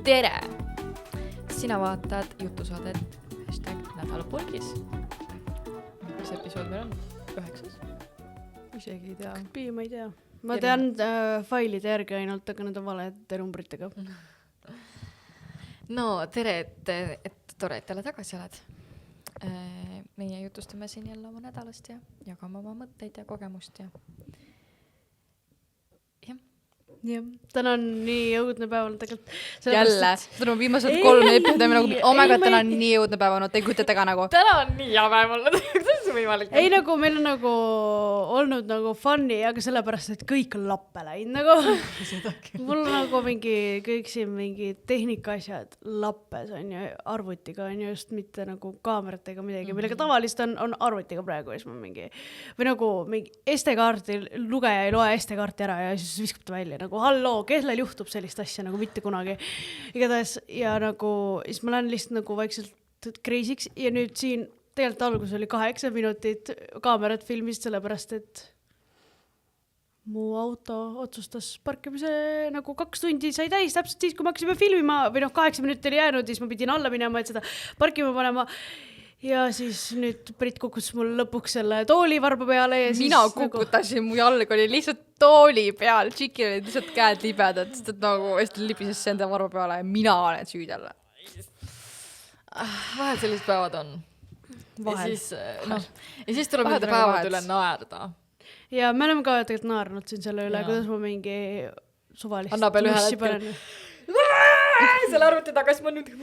tere! Sina vaatad jutusaadet #nädalapulgis. Mis episood meil on? 9? Isegi ei tea. Ma ei tea. Ma tean failide järgi ainult, aga need on valede numbritega. No, tere, et tore, et jälle tagasi oled. Meie jutustame siin jälle oma nädalast ja jagame oma mõtteid ja kogemust ja... Jah, täna on nii õudne päeval tegelikult. Jälle, täna on viimased 3 episoodi nagu, omega täna on nii õudne päeval, no te ei kujutate ka nagu. Täna on nii hea päev olnud, kuidas see võimalik? Ei nagu, meil on nagu olnud nagu funny, aga sellepärast, et kõik on lappe läinud nagu. Mul on nagu kõik siin mingi tehnikaasjad lappes on ju, arvutiga on ju just mitte nagu kaameratega midagi, millega tavaliselt on arvutiga praegu ja siis ma mingi, või nagu mingi SD-kaarti, lugeja ei loe SD-kaarti ära ja siis viskab ta välja nagu halloo, kellel juhtub sellist asja nagu mitte kunagi. Igatahes ja nagu, siis ma lähen lihtsalt nagu vaikselt kreisiks ja nüüd siin tegelikult algus oli 8 minutit kaamerat filmist, sellepärast et mu auto otsustas parkimise nagu 2 tundi sai täis, täpselt siis, kui ma hakkasime filmima või 8 minutit oli jäänud, siis ma pidin alla minema, et seda parkima panema. Ja siis nüüd Brit kukus mul lõpuks selle tooli varba peale ja siis mina kukutasin, mu jalg oli lihtsalt tooli peal, tšikil olid lihtsalt käed libedad, sest et nagu hästi libises see enda varba peale ja mina olen süüd jälle. Vahel sellised päevad on. Vahel. Ja siis tuleb nende päevad üle naerda. Ja me oleme ka tegelikult naarnud siin selle üle, kuidas ma mingi suvalist Annabel ühel hetkel. Selle arvuti tagas ma nüüd...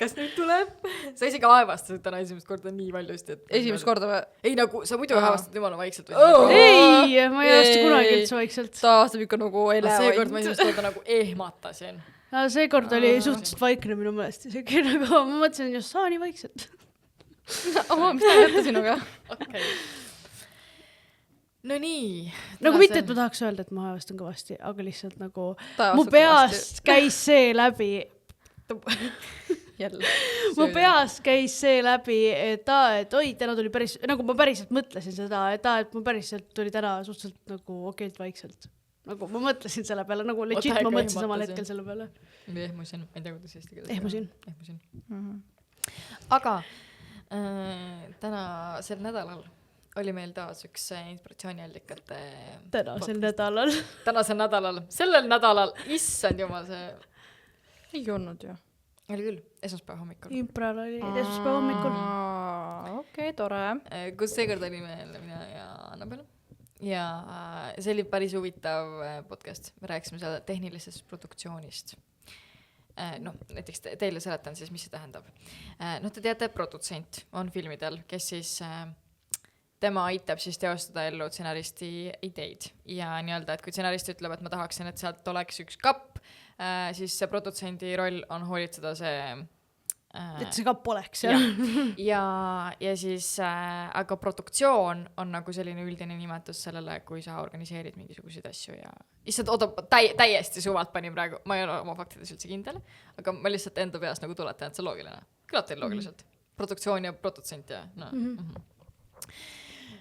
Kas nüüd tuleb? Sa isegi aevastasid täna esimest korda nii valjusti, et... Esimest korda või? Ei, nagu sa muidu aevastad jumala vaikselt. Ei, ma ei aasta kunagi üldse vaikselt. Ta aastab ikka nagu seekord ma esimest korda nagu ehmatasin. Seekord oli suhteliselt vaikne minu mõelest. Nagu, ma mõtlesin, just saa nii vaikselt. Mis ta jätta sinuga? Okei. No nii. Nagu mitte, et ma tahaks öelda, et ma aevastan kõvasti, aga lihtsalt nagu mu peast käis see läbi... Mu peas käis see läbi, et oi, täna tuli päris, nagu ma päriselt mõtlesin seda, et ma päriselt tuli täna suhteliselt nagu okeilt vaikselt. Nagu ma mõtlesin selle peale, nagu legit ma mõtlesin samal hetkel selle peale. Või ehmusin, ma ei tea, kuidas eesti keeles. Ehmusin. Aga täna sel nädalal oli meil taas üks inspiratsiooniallikate... Tänasel nädalal. Sellel nädalal, issand jumal see... Ei olnud ju. Oli küll, esmaspäeva hommikul. Impral oli esmaspäeva hommikul. Okei, tore. Kus seekord oli meil mina ja Annabel. Ja see oli päris huvitav podcast. Me rääkisime seal tehnilisest produktsioonist. Näiteks teile seletan siis, mis see tähendab. Te teate, produtsent on filmidel, kes siis... tema aitab siis teostada ellu stsenaristi ideid. Ja nii-öelda, et kui stsenarist ütleb, et ma tahaksin, et sealt oleks üks kapp, siis see produtsendi roll on hoolitseda see... et see kapp oleks, ja siis, aga produktsioon on nagu selline üldine nimetus sellele, kui sa organiseerid mingisuguseid asju ja... Lihtsalt täiesti suvalt panin praegu, ma ei ole oma faktides üldse kindel, aga ma lihtsalt enda peas nagu tuletan, et see on loogiline. Küllalt teil loogiliselt. Produktsioon ja produtsent ja...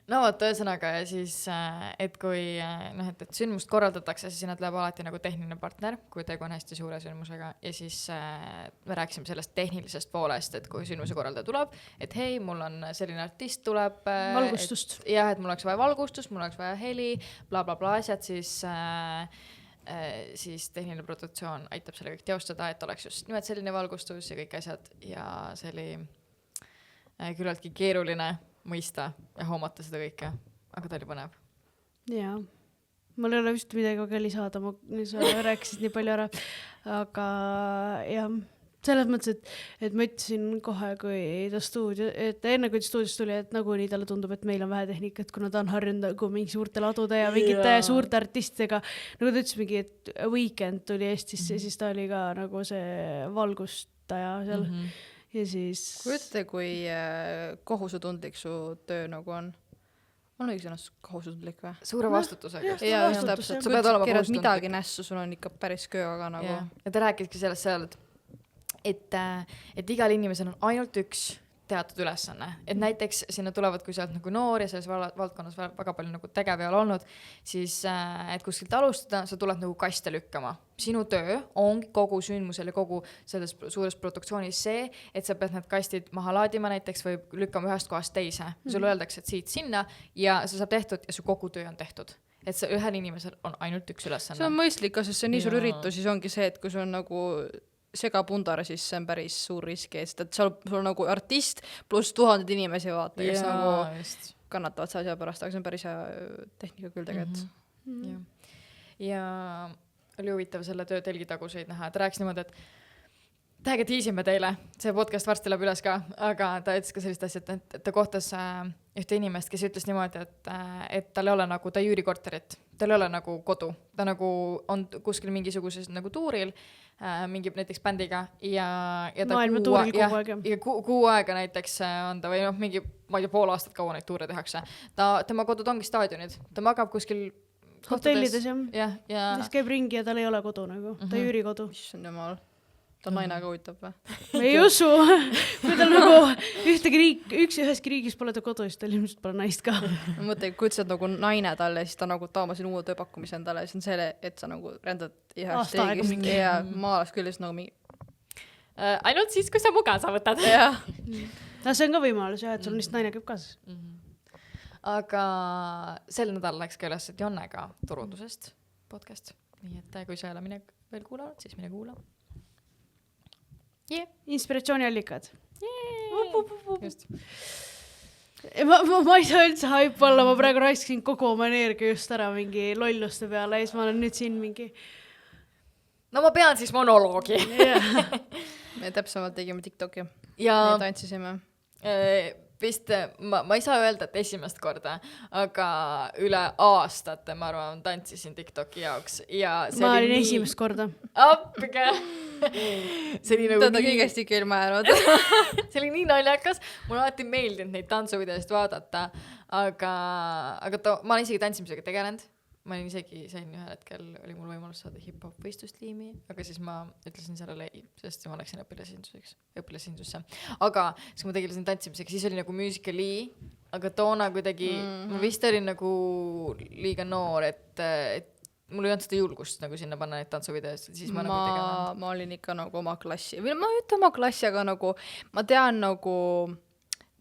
No vot, ühesõnaga ja siis, et kui et sündmust korraldatakse, siis nad läheb alati nagu tehniline partner, kui tegu on hästi suure sündmusega ja siis me rääkisime sellest tehnilisest poolest, et kui sündmuse korraldaja tuleb, et hei, mul on selline artist tuleb valgustust. Et mul oleks vaja valgustust, mul oleks vaja heli, bla bla bla asjad, siis tehniline produktsioon aitab selle kõik teostada, et oleks just nimelt selline valgustus ja kõik asjad ja see oli küllaltki keeruline mõista ja hoomata seda kõike, aga ta oli põnev. Jaa, mul ei ole vist midagi väga lisada, sa rääkisid nii palju ära, aga jah, selles mõttes, et ma ütlesin kohe, kui ta enne kui ta stuudios tuli, et nagu nii talle tundub, et meil on vähe tehnikat, kuna ta on harjunud nagu mingi suurte ladude ja mingite suurte artistidega, nagu ta ütles mingi, et Weekend tuli Eestisse, siis ta oli ka nagu see valgustaja seal. Ja siis... Kujutate, kui kohusetundlik su töö nagu on? On õige sõnas kohusetundlik või? Suure vastutusega. Ja just täpselt. Sa pead olema kohusetundlik. Midagi nässu, sul on ikka päris kööga nagu. Ja ta rääkiski sellest seal, et igal inimesel on ainult üks teatud ülesanne, et näiteks sinna tulevad, kui sa oled nagu noor ja selles valdkonnas väga palju nagu tegev ei ole olnud, siis et kuskilt alustada, sa tuled nagu kaste lükkama. Sinu töö on kogu sündmusel ja kogu selles suures produktsioonis see, et sa pead need kastid maha laadima näiteks või lükkama ühest kohast teise. Sulle öeldakse, et siit sinna ja see saab tehtud ja su kogu töö on tehtud. Et see ühel inimesel on ainult üks ülesanne. See on mõistlik, sest see on nii suur üritus, siis ongi see, et kui sul on nagu segapundar, siis see on päris suur risk, et sul on nagu artist pluss 1000 inimesi vaata, kes nagu kannatavad selle asja pärast, aga see on päris hea tehnika küll tegelikult. Ja oli huvitav selle töö telgitaguseid näha, et rääkis niimoodi, et tähega tiisime teile, see podcast varsti läheb üles ka, aga ta ütles ka sellist asja, et ta kohtas ühte inimest, kes ütles niimoodi, et tal ei ole nagu, ta ei üüri korterit, tal ei ole nagu kodu, ta nagu on kuskil mingisuguses nagu tuuril, mingi näiteks bändiga ja ta maailma tuuril kogu aeg. Ja kuu aega näiteks on ta või mingi, ma ei tea, pool aastat kaua neid tuure tehakse. Tema kodud ongi staadionid, ta magab kuskil hotellides ja siis käib ringi ja tal ei ole kodu nagu, ta ei üüri kodu. Issand jumal. Ta naine ka huvitav või? Ma ei usu, kui tal nagu üheski riigis pole ta kodu, siis tal ilmselt pole naist ka. Mõtle, kui üldse nagu naine talle, siis ta nagu taamas uue tööpakkumise endale, siis on see, et sa nagu rändad ühest riigist ja maalas küll siis nagu mingi... ainult siis, kui sa mu kaasa võtad. No see on ka võimalus jah, et sul lihtsalt naine käib kaasas. Aga sel nädal läks ka üles Jonnega turundusest podcast. Nii et kui sa ei ole mine veel kuulanud, siis mine kuula. Inspiratsiooniallikad. Just. Ma ei saa üldse hype olla, ma praegu raiskasin kogu oma energia just ära mingi lolluste peale ja siis ma olen nüüd siin mingi... No ma pean siis monoloogi. Me täpsemalt tegime TikToki ja tantsisime. Vist, ma ei saa öelda, et esimest korda, aga üle aastate, ma arvan, tantsisin TikToki jaoks. Ja ma olin esimest korda. Appige! See oli nagu ta kõigest ikka ilma jäänud. See oli nii naljakas. Mul alati meeldinud neid tantsuvideost vaadata, aga ma olen isegi tantsimisega tegelenud. Ma olin isegi, sain ühel hetkel, oli mul võimalus saada hip-hop võistlustiimi, aga siis ma ütlesin sellele ei, sest ma läksin õpilasindusse. Aga siis ma tegelesin tantsimisega, siis oli nagu Musical.ly, aga toona kuidagi, ma vist olin nagu liiga noor, et mul ei olnud seda julgust nagu sinna panna neid tantsuvideost, siis ma nagu tegelenud. Ma olin ikka nagu oma klassi, või ma ei ütle oma klassi, aga nagu ma tean nagu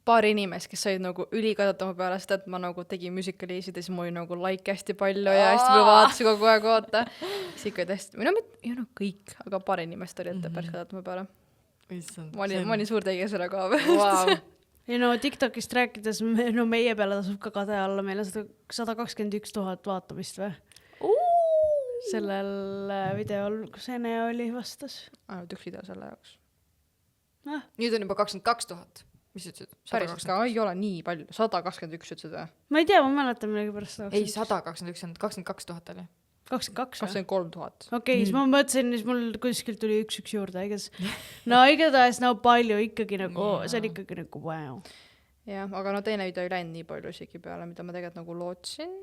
paari inimest, kes said nagu ülikadata oma peale seda, et ma nagu tegin Musical.ly'sid ja siis mul oli nagu like hästi palju ja hästi palju vaatasi kogu aeg vaata. Siis ikka hästi, või no kõik, aga paari inimest oli ette päris kadata oma peale. Ma olin suur tegija selle koha pealt. Ja no TikTokist rääkides, meie peale tasub ka kade alla, meil on 121 000 vaatamist või? Sellel videol, kus enne oli vastas. Ainult üks video selle jaoks. Nüüd on juba 22 000. Mis ütlesid? Päriselt ka ei ole nii palju. 121 ütlesid või? Ma ei tea, ma mäletan millegi pärast. Ei, 121 on 22 000 oli. 23 000. Okei, siis ma mõtlesin, siis mul kuskilt tuli üks juurde. No igatahes palju ikkagi nagu, see on ikkagi nagu wow. Jah, aga no teine video ei läinud nii palju isegi peale, mida ma tegelikult nagu lootsin.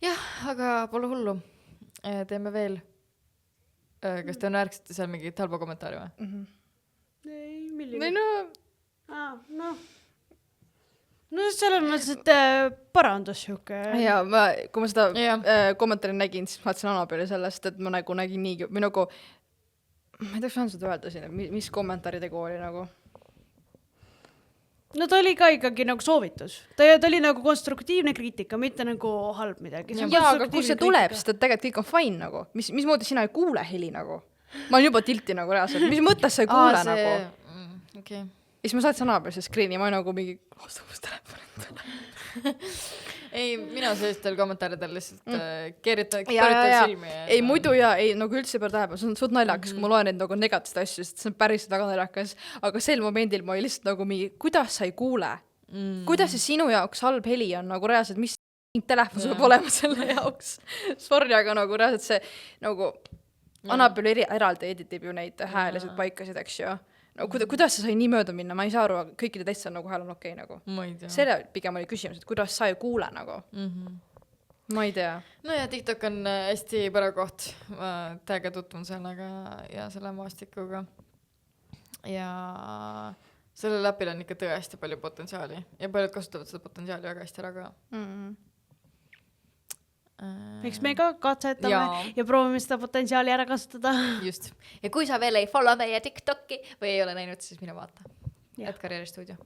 Jah, aga pole hullu. Teeme veel. Kas te närksite seal mingit halba kommentaari või? Ei, milline? Või no selles mõttes, et parandus siuke. Ja kui ma seda kommentaari nägin, siis ma mõtlesin Annabeli sellest, et ma nagu nägin nii, või nagu ma ei tea, saan seda öelda siin, mis kommentaari tegu oli nagu. No ta oli ka ikkagi nagu soovitus. Ta oli nagu konstruktiivne kriitika, mitte nagu halb midagi. Jaa, aga kus see tuleb, sest et tegelikult kõik on fine nagu. Mis moodi sina ei kuule heli nagu? Ma olen juba tilti nagu reaalselt. Mis mõttes sa ei kuule nagu? Okay. Ja siis ma saatsin Annabel see screeni, ma nagu mingi uus telefon. Ei, mina sellistel kommentaaridel lihtsalt keeritan silmi. Ei, muidu nagu üldse peal tähele, see on suht naljakas, kui ma loen neid nagu negatiivseid asju, sest see on päris väga naljakas, aga sel momendil ma lihtsalt nagu mingi, kuidas sa ei kuule? Kuidas see sinu jaoks halb heli on nagu reaalselt, mis telefon sul peab olema selle jaoks? Sorry, aga nagu reaalselt see nagu Annabel eraldi editib ju neid häälesid paikasid, eks ju. No, kuidas sa sai nii mööda minna, ma ei saa aru, kõikide teistel nagu hääl on okei nagu. Selle pigem oli küsimus, et kuidas sa ei kuule nagu. ma ei tea. no ja TikTok on hästi põnev koht, täiega tutvun sellega ja selle maastikuga ja sellel äpil on ikka tõesti palju potentsiaali ja paljud kasutavad seda potentsiaali väga hästi ära ka. Eks me ka katsetame ja proovime seda potentsiaali ära kasutada. Just. Ja kui sa veel ei follow meie TikToki või ei ole näinud, siis mine vaata. Karjääristuudio.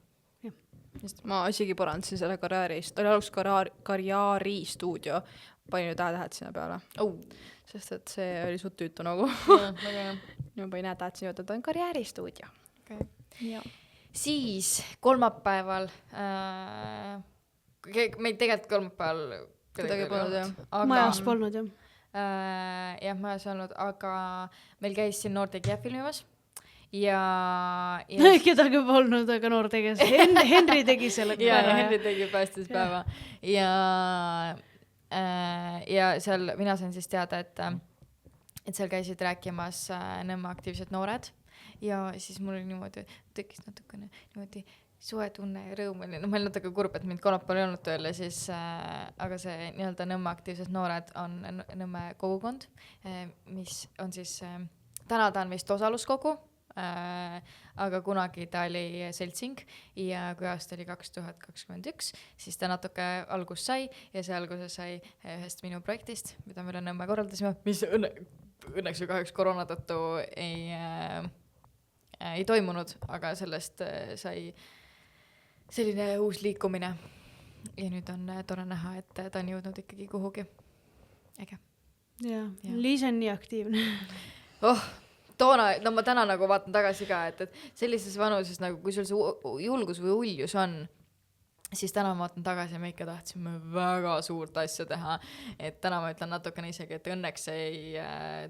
Ma isegi parandasin selle karjäärist. Oli alguses karjääristuudio. Panin ju tähed sinna peale. Sest et see oli suht tüütu nagu. Juba ei näe tähed sinna, et on karjääristuudio. Okay. Siis kolmapäeval meid tegelikult kolmapäeval kedagi polnud jah. Majas polnud jah. Jah, majas olnud, aga meil käis siin Noortegija filmimas ja kedagi polnud, aga noor teges. Henri tegi selle päeva. Henri tegi päästispäeva. Ja seal mina sain siis teada, et seal käisid rääkimas Nõmme aktiivsed noored ja siis mul oli niimoodi, tekkis natukene niimoodi suhe tunne ja rõõm oli. Ma olin natuke kurb, et mind kolmapäeval ei olnud tööl ja siis, aga see nii-öelda Nõmme aktiivsed noored on Nõmme kogukond, mis on siis, täna ta on vist osaluskogu, aga kunagi ta oli seltsing ja kui aasta oli 2021, siis ta natuke algust sai ja see alguses sai ühest minu projektist, mida me üle Nõmme korraldasime, mis õnneks või kahjuks koroona tõttu ei toimunud, aga sellest sai selline uus liikumine ja nüüd on tore näha, et ta on jõudnud ikkagi kuhugi. Äge. Ja. Liis on nii aktiivne. Toona, no ma täna nagu vaatan tagasi ka, et sellises vanuses nagu, kui sul see julgus või uljus on, siis täna ma vaatan tagasi ja me ikka tahtsime väga suurt asja teha, et täna ma ütlen natukene isegi, et õnneks ei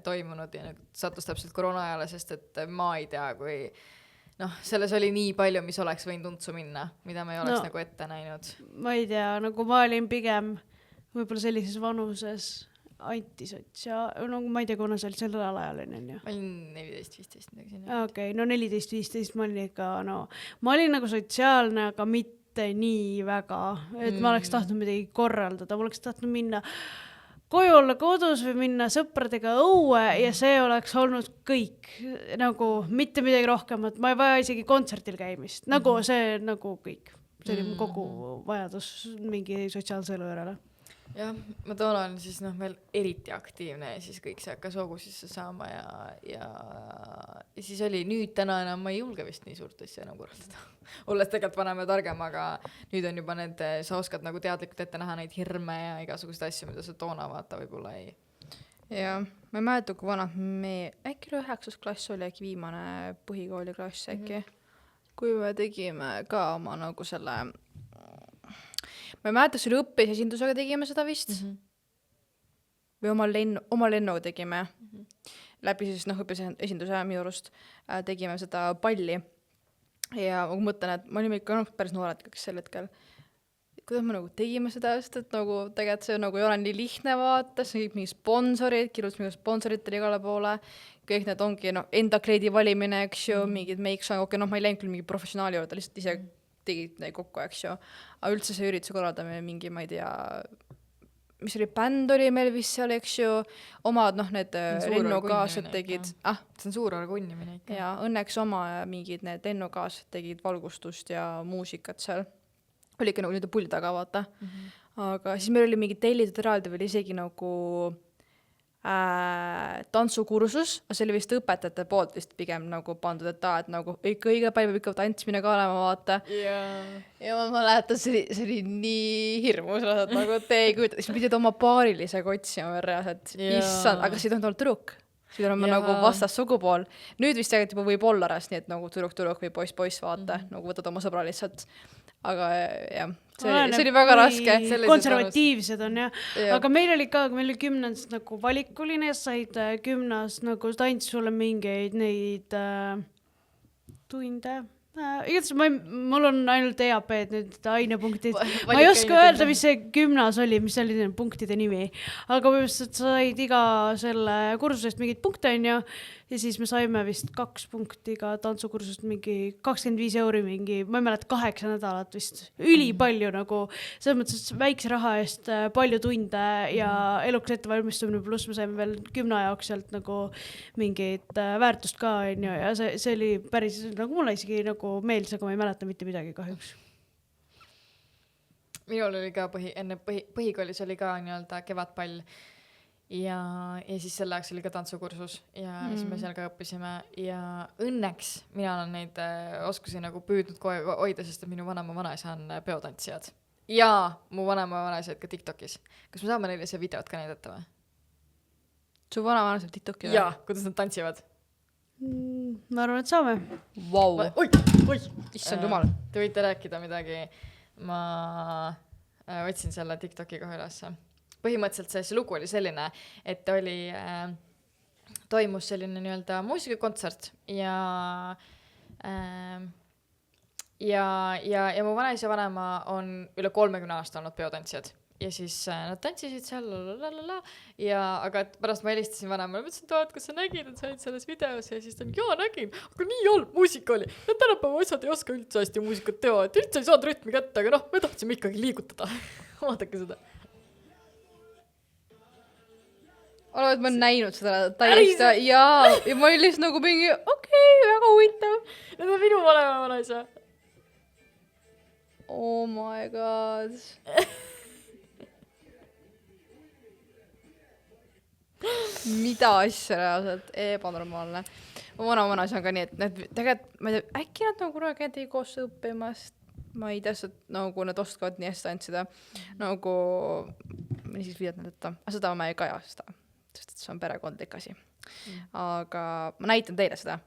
toimunud ja sattus täpselt koroona ajale, sest et ma ei tea, kui selles oli nii palju, mis oleks võinud untsu minna, mida me ei oleks nagu ette näinud. Ma ei tea, nagu ma olin pigem võib-olla sellises vanuses ma ei tea, kuna sa olid sellel ajal on ju? Ma olin 14-15 midagi sinna. Okei, no 14-15 ma olin ikka, ma olin nagu sotsiaalne, aga mitte nii väga, et ma oleks tahtnud midagi korraldada, ma oleks tahtnud minna koju olla kodus või minna sõpradega õue ja see oleks olnud kõik, nagu mitte midagi rohkemat, ma ei vaja isegi kontserdil käimist, nagu see nagu kõik, see oli kogu vajadus mingi sotsiaalse elu järele. Jah, ma toona olin siis veel eriti aktiivne ja siis kõik see hakkas hoogu sisse saama ja siis oli nüüd täna enam ma ei julge vist nii suurt asja enam korraldada. Olles tegelikult vanem ja targem, aga nüüd on juba sa oskad nagu teadlikult ette näha neid hirme ja igasugused asju, mida sa toona vaata võib-olla ei. Ja ma ei mäleta, kui vana äkki 9. klass oli äkki viimane põhikooliklass äkki, kui me tegime ka oma nagu selle ma ei mäleta, see oli õppesesindusega tegime seda vist. Või oma lennuga tegime. Läbi siis õppesesinduse minu arust tegime seda palli. Ja ma mõtlen, et ma olime ikka päris noored sel hetkel. Kuidas me nagu tegime seda, sest et nagu tegelikult see nagu ei ole nii lihtne vaata, see kõik mingi sponsorid, kirjutas mingi sponsoritele igale poole. Kõik need ongi enda kleedi valimine, eks ju, mingid make-sang, ma ei läinud küll mingi professionaali juurde, lihtsalt ise tegid neid kokku, eks ju. Aga üldse see ürituse korraldamine mingi, ma ei tea, mis oli, bänd oli meil vist seal, eks ju, omad need lennukaased tegid. See on suur orgunnimine ikka. Ja õnneks oma mingid need lennukaased tegid valgustust ja muusikat seal. Oli ikka nagu nüüd pulli taga, vaata. Aga siis meil oli mingi tellitud eraldi veel isegi nagu tantsukursus, aga see oli vist õpetajate poolt vist pigem nagu pandud, et nagu ikka õige päev ikka tantsmine ka olema, vaata. Ja ma mäletan, see oli nii hirmus, et nagu te ei kujuta, siis pidid oma paarilisega otsima reaalselt, issand, aga see ei tohinud olla tüdruk. See on nagu vastas sugupool. Nüüd vist tegelikult juba võib olla rast, nii et nagu tüdruk või poiss, vaata, nagu võtad oma sõbra lihtsalt. Aga jah, see oli väga raske. Konservatiivsed on jah. Aga meil oli 10. nagu valikuline, said 10. nagu tants sulle mingeid neid tunde. Igatahes mul on ainult EAP-d nüüd ainepunktid. Ma ei oska öelda, mis see 10. oli, mis oli punktide nimi. Aga põhimõtteliselt said iga selle kursusest mingid punkte on ju. ja siis me saime vist 2 punkti ka tantsukursust mingi 25 euri mingi, ma ei mäleta, 8 nädalat vist. Ülipalju nagu, selles mõttes väikse raha eest palju tunde ja eluks ettevalmistumine, pluss me saime veel 10 jaoks sealt nagu mingit väärtust ka, onju, ja see oli päris, nagu mulle isegi nagu meeldis, aga ma ei mäleta mitte midagi kahjuks. Minul oli ka enne põhikoolis oli ka nii-öelda kevadpall ja siis selle ajaks oli ka tantsukursus ja siis me seal ka õppisime ja õnneks mina olen neid oskusi nagu püüdnud kogu hoida, sest minu vanaisa on peotantsijad ja mu vanaisa ka TikTokis. Kas me saame neile see videot ka näidata või? Su vanaisa TikToki või? Jaa, kuidas nad tantsivad. Ma arvan, et saame. Vau. Oi! Issand jumal. Te võite rääkida midagi. Ma võtsin selle TikToki kohe ülesse. Põhimõtteliselt see lugu oli selline, et oli, toimus selline nii-öelda muusikakontsert ja mu vanaisa vanema on üle 30 aasta olnud peotantsijad. Ja siis nad tantsisid seal aga pärast ma helistasin vanemale, mõtlesin, et kas sa nägid, et sa olid selles videos ja siis ta on, jaa nägin, aga nii halb muusika oli. Ja tänapäeva asjad ei oska üldse hästi muusikat teha, et üldse ei saanud rütmi kätte, aga me tahtsime ikkagi liigutada. Vaadake seda. Oled ma näinud seda täiesti ja ma olin lihtsalt nagu mingi, okei, väga huvitav. Need on minu vanaisa. Oh my god. Mida asja reaalselt, ebanormaalne. Mu vanaisa on ka nii, et need tegelikult, ma ei tea, äkki nad nagu kunagi käidi koos õppimast, ma ei tea, et nagu nad oskavad nii hästi tantsida, nagu, ma siis videot näidata, aga seda ma ei kajasta, sest see on perekondlik asi. Aga ma näitan teile seda.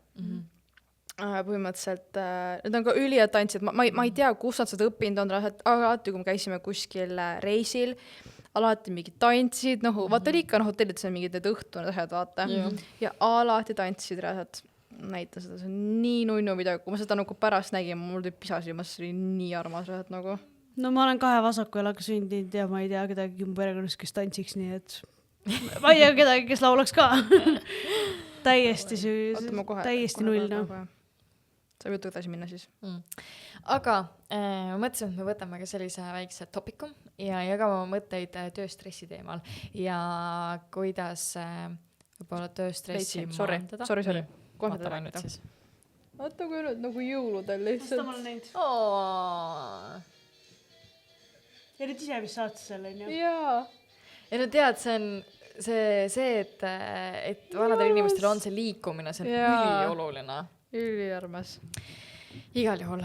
Põhimõtteliselt, need on ka ülijad tantsijad, ma ei tea, kus nad seda õppinud on, aga alati, kui me käisime kuskil reisil, alati mingid tantsid, vaata oli ikka hotellid, see on mingid need õhtunud asjad, vaata. Ja alati tantsid reaalselt. Näita seda, see on nii nunnu midagi, kui ma seda nagu pärast nägin, mul tuli pisa silmas, see oli nii armas reaalselt nagu. No ma olen 2 vasaku jalaga sündinud ja ma ei tea kedagi mu perekonnas, kes tantsiks, nii et ma ei tea kedagi, kes laulaks ka. täiesti null. Saab jutu edasi minna siis. Aga ma mõtlesin, et me võtame ka sellise väikse topiku ja jagame oma mõtteid tööstressi teemal ja kuidas võib-olla tööstressi maandada. Sorry. Vaatame nüüd siis. Vaata kui nüüd nagu jõuludel lihtsalt. Seda ma olen näinud. Ja nüüd ise vist saatis selle, on ju? Jaa. Ja no tead, see on see, et vanadel inimestel on see liikumine, see on ülioluline. Üliarmas. Igal juhul.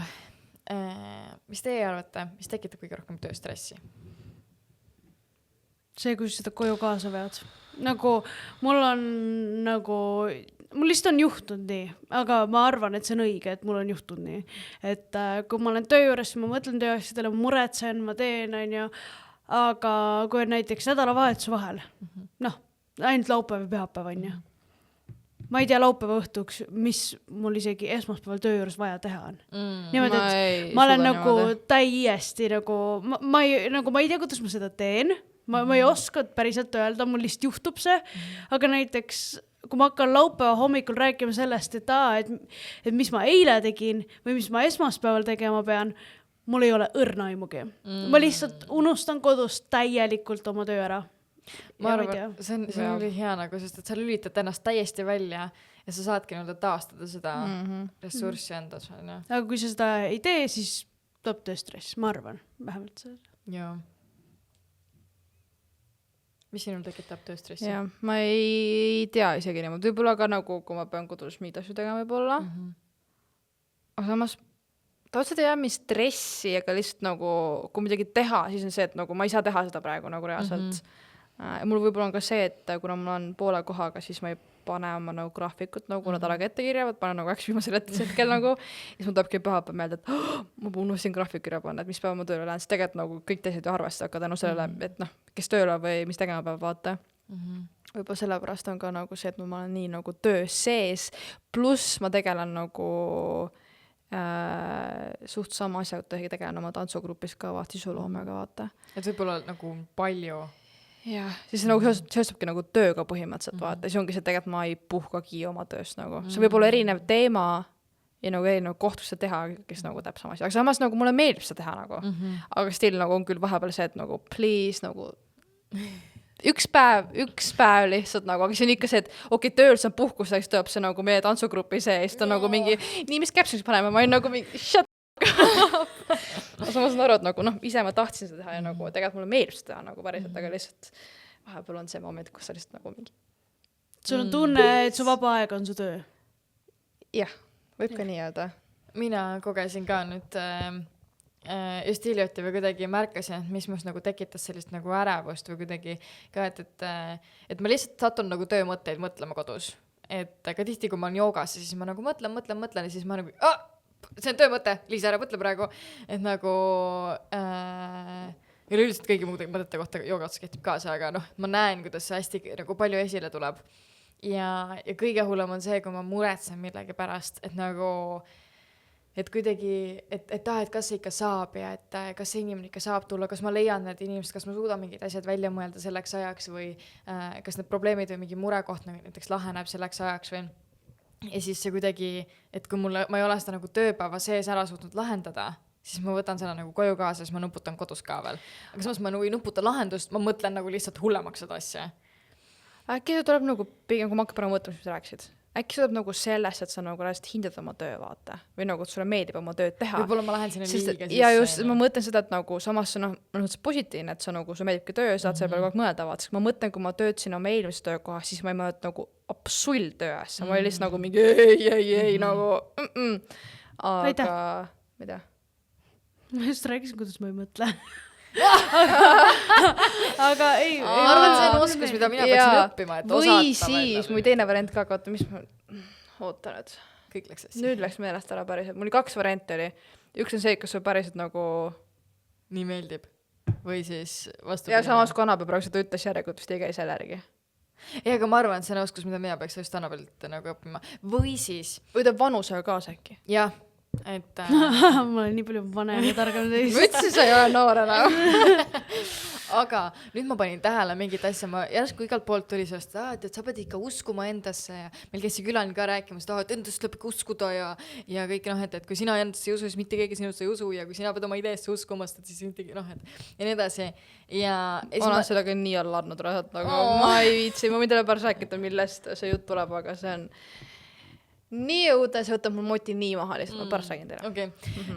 Mis teie arvate, mis tekitab kõige rohkem tööstressi? See, kui seda koju kaasa vead. Nagu, mul lihtsalt on juhtunud nii, aga ma arvan, et see on õige, et mul on juhtunud nii. Et kui ma olen töö juures, ma mõtlen töö asjadele, ma muretsen, ma teen, on ju, aga kui on näiteks nädalavahetuse vahel, ainult laupäev ja pühapäev, on ju. Ma ei tea laupäeva õhtuks, mis mul isegi esmaspäeval töö juures vaja teha on. Niimoodi, et ma olen nagu täiesti nagu, ma ei tea, kuidas ma seda teen. Ma ei oska päriselt öelda, mul lihtsalt juhtub see. Aga näiteks, kui ma hakkan laupäeva hommikul rääkima sellest, et mis ma eile tegin või mis ma esmaspäeval tegema pean, mul ei ole õrna aimugi. Ma lihtsalt unustan kodus täielikult oma töö ära. Ma arvan, see on üli hea nagu, sest et sa lülitad ennast täiesti välja ja sa saadki nii-öelda taastada seda ressurssi endas. Aga kui sa seda ei tee, siis tuleb tööstress, ma arvan, vähemalt seda. Jaa. Mis sinul tekitab tööstressi? Jaa, ma ei tea isegi niimoodi. Võib-olla ka nagu, kui ma pean kodus mida asju tegema võib-olla. Aga samas, tahtsid ei jää mis stressi, aga lihtsalt nagu, kui midagi teha, siis on see, et nagu ma ei saa teha seda praegu nagu reaalselt. Mul võib-olla on ka see, et kuna mul on poole kohaga, siis ma ei pane oma nagu graafikut nagu nädalaga ette kirja, panen nagu viimasel hetkel nagu, siis mul tahabki pühapäev meelde, et ma unustasin graafik kirja panna, et mis päeva ma tööle lähen, siis tegelikult nagu kõik teised ju arvestada, aga tänu sellele, et kes tööle või mis tegema peab vaata. Võib-olla sellepärast on ka nagu see, et ma olen nii nagu töö sees, pluss ma tegelen nagu suht sama asja, tegelen oma tantsugrupis ka vaata sisuloomega vaata. Et võib-olla nagu palju jah, siis nagu seostubki nagu tööga põhimõtteliselt vaata, siis ongi see, tegelikult ma ei puhkagi oma tööst nagu, see võib olla erinev teema ja nagu erinev koht, kus seda teha, kes nagu teeb sama asja, aga samas nagu mulle meeldib seda teha nagu, aga still nagu on küll vahepeal see, et nagu please nagu üks päev lihtsalt nagu, aga see on ikka see, et okei, tööl see on puhkus, siis tuleb see nagu meie tantsugrupi see, siis ta on nagu mingi, nii, mis caption'iks paneme, ma olin nagu mingi shut aga samas on aru, et nagu ise ma tahtsin seda teha ja nagu tegelikult mulle meeldib seda teha nagu päriselt, aga lihtsalt vahepeal on see moment, kus sa lihtsalt nagu mingi sul on tunne, et su vaba aeg on su töö? jah, võib ka nii öelda. Mina kogesin ka nüüd just hiljuti või kuidagi märkasin, et mis must nagu tekitas sellist nagu ärevust või kuidagi ka, et ma lihtsalt satun nagu töömõtteid mõtlema kodus. Et ka tihti, kui ma olen joogas, siis ma nagu mõtlen ja siis ma nagu see on töömõte, Liisa, ära mõtle praegu. Et nagu üleüldiselt kõigi muude mõtete kohta joogas kehtib kaasa, aga ma näen, kuidas see hästi nagu palju esile tuleb. Ja kõige hullem on see, kui ma muretsen millegi pärast, et nagu et kuidagi, et kas see ikka saab ja et kas see inimene ikka saab tulla, kas ma leian need inimesed, kas ma suudan mingid asjad välja mõelda selleks ajaks või kas need probleemid või mingi murekoht näiteks laheneb selleks ajaks või ja siis see kuidagi, et kui ma ei ole seda nagu tööpäeva sees ära suutnud lahendada, siis ma võtan selle nagu koju kaasa, siis ma nuputan kodus ka veel. Aga samas ma nagu ei nuputa lahendust, ma mõtlen nagu lihtsalt hullemaks seda asja. Äkki see tuleb nagu pigem, kui ma hakkan praegu mõtlema, mis sa rääkisid. Äkki see tuleb nagu sellest, et sa nagu räägid hindad oma töö vaata või nagu, et sulle meeldib oma tööd teha. Võib-olla ma lähen sinna liiga sisse. Ja just, ma mõtlen seda, et nagu samas see on positiivne, et sa nagu, su meeldibki töö, saad selle peale kogu aeg mõelda, vaat. Ma mõtlen, kui ma töötasin oma eelmises töökohas, siis ma ei mõelnud nagu absol töö asja. Ma olin lihtsalt nagu mingi ei, nagu aga, ma ei tea. Ma just rääkisin, kuidas ma ei mõtle. aga ei. Ma arvan, et see on oskus, mida mina peaksin õppima, et osata. Või siis, mu teine variant ka, oota, mis ma ootan, et kõik läks hästi. Nüüd läks meelest ära päriselt. Mul 2 varianti oli. Üks on see, kas sul päriselt nagu nii meeldib või siis vastu. Ja samas kui Annabel praegu seda ütles järelikult vist ei käi selle järgi. Ja, aga ma arvan, et see on oskus, mida mina peaks just Annabelilt nagu õppima. Või siis või ta vanusega kaasa äkki. Jah, et ma olen nii palju vanem ja targem teist. Võtsi sa ei ole noor enam. Aga nüüd ma panin tähele mingit asja, ma järsku igalt poolt tuli sellest, et sa pead ikka uskuma endasse ja meil käis see külaline ka rääkimas, et endast tuleb ikka uskuda ja kõik et kui sina endasse ei usu, siis mitte keegi sinusse ei usu ja kui sina pead oma ideesse uskumast, et siis mitte ja nii edasi. Ja olen seda ka nii alla andnud rahalt, nagu ma ei viitsi, ma võin teile pärast rääkida, millest see jutt tuleb, aga see on nii õudne, see võtab mul moti nii maha lihtsalt, ma pärast räägin teile. Okay.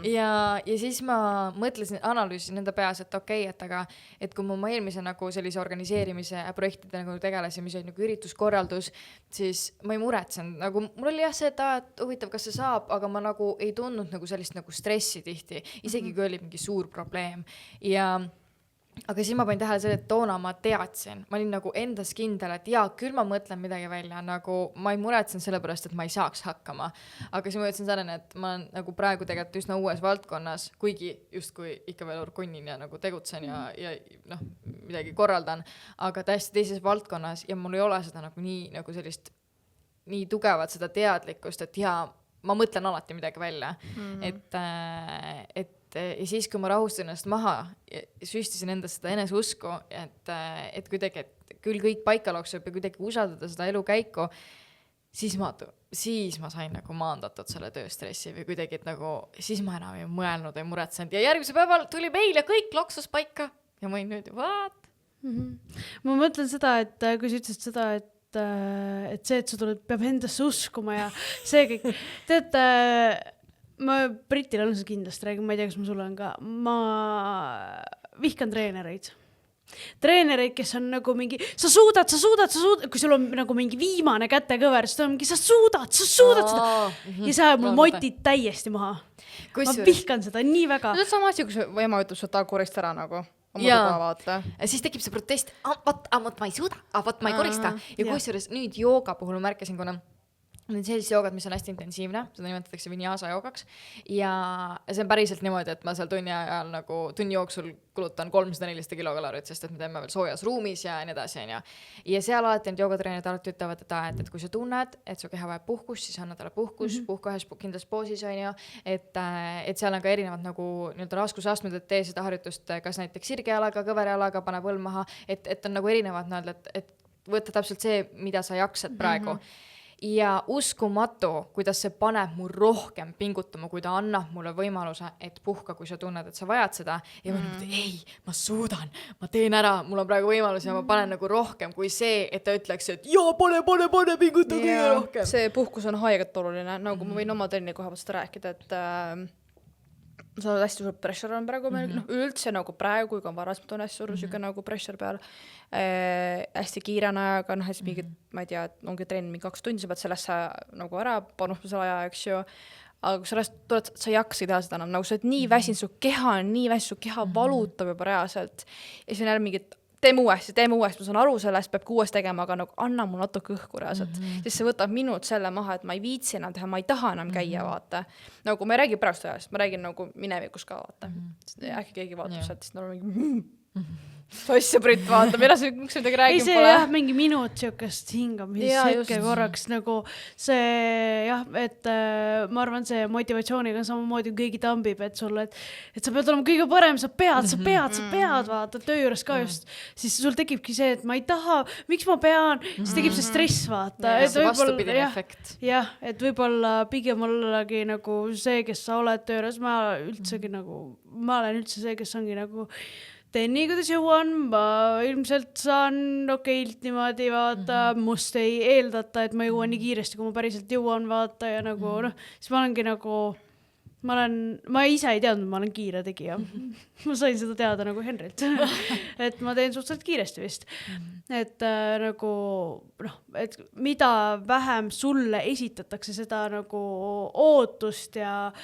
Ja siis ma mõtlesin, analüüsin enda peas, et et aga et kui ma oma eelmise nagu sellise organiseerimise projektide nagu tegelesin, mis oli nagu ürituskorraldus, siis ma ei muretsenud, nagu mul oli jah see, et huvitav, kas see saab, aga ma nagu ei tundnud nagu sellist nagu stressi tihti, isegi kui oli mingi suur probleem aga siis ma panin tähele selle, et toona ma teadsin, ma olin nagu endas kindel, et jaa, küll ma mõtlen midagi välja, nagu ma ei muretsen selle pärast, et ma ei saaks hakkama. Aga siis ma ütlesin sellene, et ma olen nagu praegu tegelikult üsna uues valdkonnas, kuigi justkui ikka veel orgunnin ja nagu tegutsen ja midagi korraldan, aga täiesti teises valdkonnas ja mul ei ole seda nagu nii nagu sellist nii tugevat seda teadlikkust, et jaa, ma mõtlen alati midagi välja. Ja siis, kui ma rahustan ennast maha, süstisin endast seda eneseusku, et kuidagi, et küll kõik paika looksub ja kuidagi usaldada seda elukäiku, siis ma sain nagu maandatud selle tööstressi või kuidagi, et nagu siis ma enam ei mõelnud, ei muretsenud ja järgmise päeval tuli meil ja kõik loksus paika ja ma olin nüüd, what? Ma mõtlen seda, et kui sa ütlesid seda, et see, et sa peab endasse uskuma ja see kõik, tead, ma Britile on see kindlasti räägin, ma ei tea, kas ma sulle on ka, ma vihkan treenereid, kes on nagu mingi, sa suudad, kui sul on nagu mingi viimane kätekõver, siis ta on mingi, sa suudad seda ja see ajab mul motid täiesti maha. Ma vihkan seda nii väga. See on sama asi, kui su ema ütleb, sa taha korist ära nagu oma tuba vaata. Siis tekib see protest, ma ei suuda, ma ei korista ja kusjuures nüüd jooga puhul ma märkasin, kuna Need sellised joogad, mis on hästi intensiivne, seda nimetatakse vinyasa joogaks ja see on päriselt niimoodi, et ma seal tunni ajal nagu tunni jooksul kulutan 300-400 kilokalorit, sest et me teeme veel soojas ruumis ja nii edasi, on ju. Ja seal alati need joogatreenid alati ütlevad, et kui sa tunned, et su keha vajab puhkust, siis anna talle puhkus, puhka ühes kindlas poosis, on ju, et seal on ka erinevad nagu nii-öelda raskusastmed, et tee seda harjutust kas näiteks sirgejalaga, kõverjalaga, pane põlv maha, et on nagu erinevad näed, et võtta täpselt see, mida sa jaksad praegu. Ja uskumatu, kuidas see paneb mul rohkem pingutama, kui ta annab mulle võimaluse, et puhka, kui sa tunned, et sa vajad seda ja ma mõtlen, ei, ma suudan, ma teen ära, mul on praegu võimalus ja ma panen nagu rohkem kui see, et ta ütleks, et jaa, pane, pinguta kõige rohkem. See puhkus on haiget oluline, nagu ma võin oma trenni koha pealt seda rääkida, et sa oled hästi suur pressure on praegu meil, üldse nagu praegu, kui on varasem on hästi suur siuke nagu pressure peal, hästi kiirena ajaga, siis mingid, ma ei tea, et ongi trenn mingi 2 tundi, sa pead sellesse nagu ära panustama selle aja, eks ju, aga kui sa tuled, sa ei jaksa teha seda enam, nagu sa oled nii väsinud, su keha on nii väsinud, su keha valutab juba reaalselt ja siis on jälle mingid teeme uuesti, ma saan aru sellest, peabki uuesti tegema, aga nagu anna mul natuke õhku reaalselt, siis see võtab minut selle maha, et ma ei viitsi enam teha, ma ei taha enam käia, vaata. Nagu ma ei räägi praegust ajast, ma räägin nagu minevikus ka, vaata. Äkki keegi vaatab sealt, siis on mingi Sassi Brit, vaata, miks sa midagi räägin pole? Ei, see jah, mingi minut siukest hingamishetke korraks nagu see jah, et ma arvan, see motivatsiooniga on samamoodi kõigi tambib, et sulle, et sa pead olema kõige parem, sa pead, vaata, töö juures ka just, siis sul tekibki see, et ma ei taha, miks ma pean, siis tekib see stress, vaata. Ja, see vastupidine efekt. Jah, et võib-olla pigem ollagi nagu see, kes sa oled töö juures, ma olen üldse see, kes ongi nagu teen nii, kuidas jõuan, ma ilmselt saan okeilt niimoodi, vaata, must ei eeldata, et ma jõuan nii kiiresti, kui ma päriselt jõuan, vaata, ja nagu, siis ma olengi nagu, ma ise ei teadnud, ma olen kiire tegija. Ma sain seda teada nagu Henrilt. Et ma teen suhteliselt kiiresti vist. Et nagu, et mida vähem sulle esitatakse seda nagu ootust ja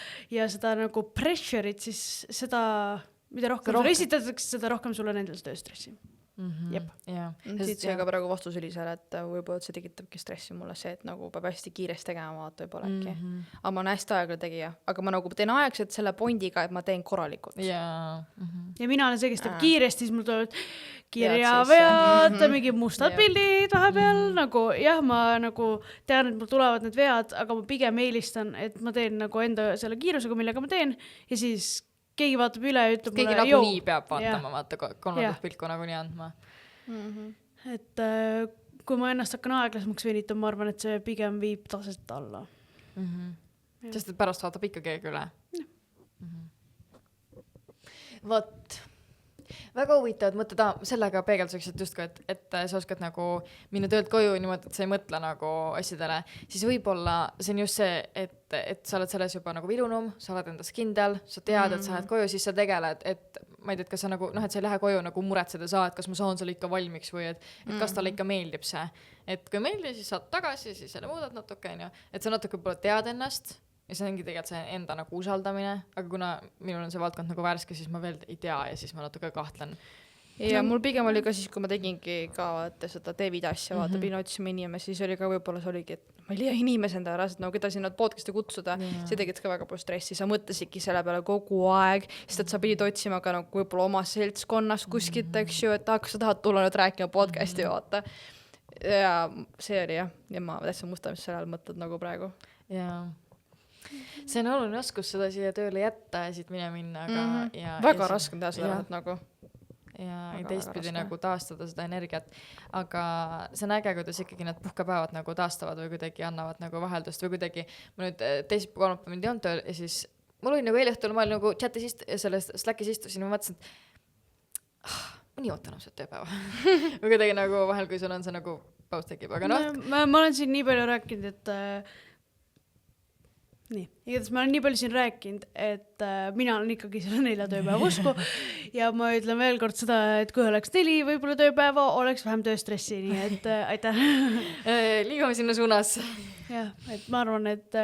seda nagu pressure'it, siis seda mida rohkem sulle esitatakse, seda rohkem sulle nendel tööstressi. Jep. Siit see ka praegu vastus ülisele, et võib-olla see tekitabki stressi mulle see, et nagu peab hästi kiiresti tegema, vaata võib-olla äkki. Aga ma olen hästi aegla tegija, aga ma nagu teen aegselt selle pondiga, et ma teen korralikult. Ja mina olen see, kes teeb kiiresti, siis mul tulevad kirjavead, mingi mustad pildid vahepeal, nagu jah, ma nagu tean, et mul tulevad need vead, aga ma pigem eelistan, et ma teen nagu enda selle kiirusega, millega ma teen ja siis keegi vaatab üle ja ütleb mulle, keegi nagunii peab vaatama, vaata, kolmandat pilku nagunii andma. Et kui ma ennast hakkan aeglasemaks venitama, ma arvan, et see pigem viib taset alla. Sest et pärast vaatab ikka keegi üle. Vot. Väga huvitavad mõtted, sellega peegelduseks, et just ka, et sa oskad nagu minna töölt koju niimoodi, et sa ei mõtle nagu asjadele, siis võib-olla see on just see, et sa oled selles juba nagu virunum, sa oled endas kindel, sa tead, et sa lähed koju, siis sa tegeled, et ma ei tea, et kas sa nagu, et sa ei lähe koju nagu muretseda saa, et kas ma saan selle ikka valmiks või et kas talle ikka meeldib see. Et kui meeldib, siis saad tagasi, siis jälle muudad natuke, et sa natuke pole tead ennast ja see ongi tegelikult see enda nagu usaldamine, aga kuna minul on see valdkond nagu värske, siis ma veel ei tea ja siis ma natuke kahtlen. Ja mul pigem oli ka siis, kui ma tegingi ka vaata seda David asja, vaata pidin otsima inimesi, siis oli ka võib-olla see oligi, et ma ei leia inimese enda ära, et nagu keda sinna podcast'i kutsuda, see tegid ka väga palju stressi, sa mõtlesidki selle peale kogu aeg, sest et sa pidid otsima ka nagu võib-olla oma seltskonnas kuskilt, eks ju, et kas sa tahad tulla nüüd rääkima podcast'i, vaata. Ja see oli jah, ja ma täitsa musta, mis selle all mõtled nagu praegu. Jaa. See on oluline oskus seda siia tööle jätta ja siit minna, aga väga raske teha seda nagu ja teistpidi nagu taastada seda energiat, aga see on äge, kuidas ikkagi need puhkepäevad nagu taastavad või kuidagi annavad nagu vaheldust või kuidagi ma nüüd teisipäev kolmapäev mind ei olnud tööl ja siis mul oli nagu eilõhtul ma nagu chatis selles Slackis istusin ja ma mõtlesin, et ma nii ootan seda tööpäeva või kuidagi nagu vahel, kui sul on see nagu paus tekib, aga ma olen siin nii palju rääkinud, et nii, igatahes ma olen nii palju siin rääkinud, et mina olen ikkagi selle 4 tööpäeva usku ja ma ütlen veel kord seda, et kui oleks 4 võib-olla tööpäeva, oleks vähem tööstressi, nii et aitäh. Liigume sinna suunas. jah, et ma arvan, et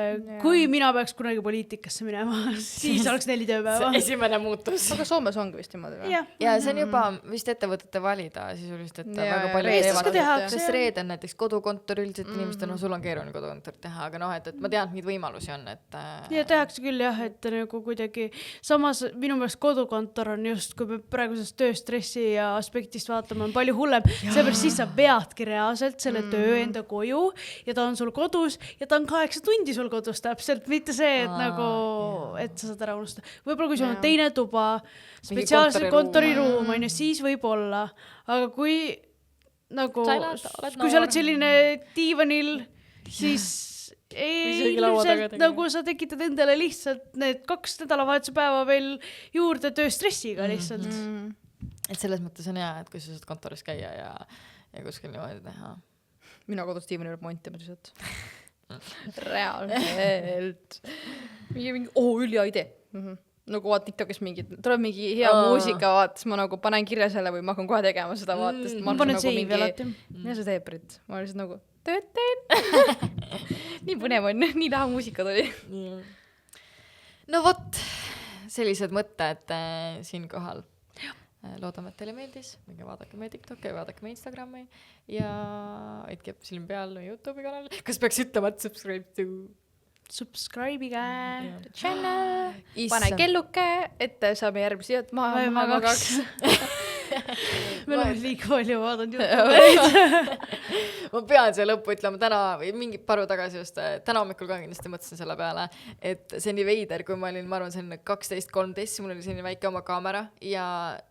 kui mina peaks kunagi poliitikasse minema, siis oleks 4 tööpäeva. Esimene muutus. aga Soomes ongi vist niimoodi või? ja see on juba vist ettevõtete valida sisuliselt, et väga palju Eestis ka tehakse. sest reede on näiteks kodukontor üldiselt inimestel, sul on keeruline kodukontorit teha, aga noh, et ma tean, et neid võimalusi on, et ja tehakse küll jah, et nagu kuidagi samas minu meelest kodukontor on just, kui me praegusest tööstressi ja aspektist vaatame, on palju hullem, seepärast siis sa veadki reaalselt selle töö enda koju ja ta on sul kodus ja ta on 8 tundi sul kodus täpselt, mitte see, et et sa saad ära unustada. Võib-olla kui sul on teine tuba, spetsiaalselt kontoriruum, on ju, siis võib olla, aga kui nagu, kui sa oled selline diivanil, siis ilmselt nagu sa tekitad endale lihtsalt need 2 nädalavahetuse päeva veel juurde tööstressiga lihtsalt. et selles mõttes on hea, et kui sa saad kontoris käia ja kuskil niimoodi teha. Mina kodus diivani peal montima lihtsalt. Reaalselt. mingi ülja idee. Nagu vaat TikTokis tuleb mingi hea muusika, vaat, siis ma nagu panen kirja selle või ma hakkan kohe tegema seda, vaat, sest ma panen nagu seivi alati. Ja see teeb, Brit. Ma lihtsalt nagu tööd teen. Nii põnev on, nii lahe muusika tuli. No vot, sellised mõtted siinkohal. Loodame, et teile meeldis. Minge vaadake meie TikToki, vaadake meie Instagrami ja hoidke silm peal meie YouTube'i kanal. Kas peaks ütlema, et Subscribe'iga. Channel. Pane kelluke, ette saame järgmisi maha magaks. Me oleme liiga palju vaadanud YouTube'i. Ma pean see lõppu ütlema täna või mingi paru tagasi just, täna hommikul ka kindlasti mõtlesin selle peale, et see on nii veider, kui ma olin, ma arvan, selline 12-13, mul oli selline väike oma kaamera ja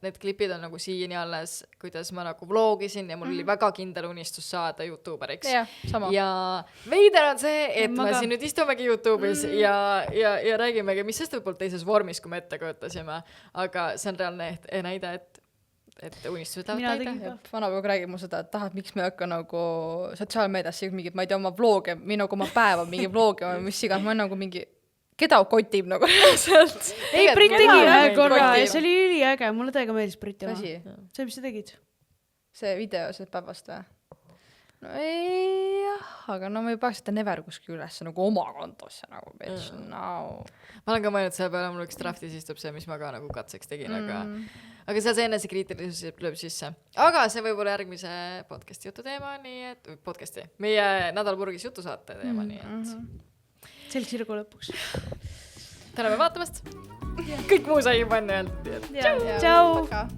need klipid on nagu siiani alles, kuidas ma nagu vlogisin ja mul oli väga kindel unistus saada YouTuberiks. Ja veider on see, et me siin nüüd istumegi YouTube'is ja räägimegi, mis sest võib-olla teises vormis, kui me ette kujutasime, aga see on reaalne näide, et unistused lähevad täide. Vanapäevaga räägib mu seda, et tahad, miks me hakka nagu sotsiaalmeediasse mingid, ma ei tea, oma vlooge, või nagu oma päeva mingi vlooge või mis igas, ma olen nagu mingi, keda kotib nagu sealt. Ei, Brit tegi ühe korra ja see oli üliäge, mulle täiega meeldis Briti oma. See, mis sa tegid? See video sellest päevast või? No ei, aga no ma ei peaks seda never kuskil üles nagu oma kontosse nagu bitch, no. Ma olen ka mõelnud selle peale, mul üks draftis istub see, mis ma ka nagu katseks tegin, aga seal see enesekriitilisus lööb sisse. Aga see võib olla järgmise podcasti jutu teema, nii et podcasti, meie nädalapurgis jutusaate teema, nii et. Selg sirgu lõpuks. Täname vaatamast. Kõik muu sai juba enne öeldud. Tšau!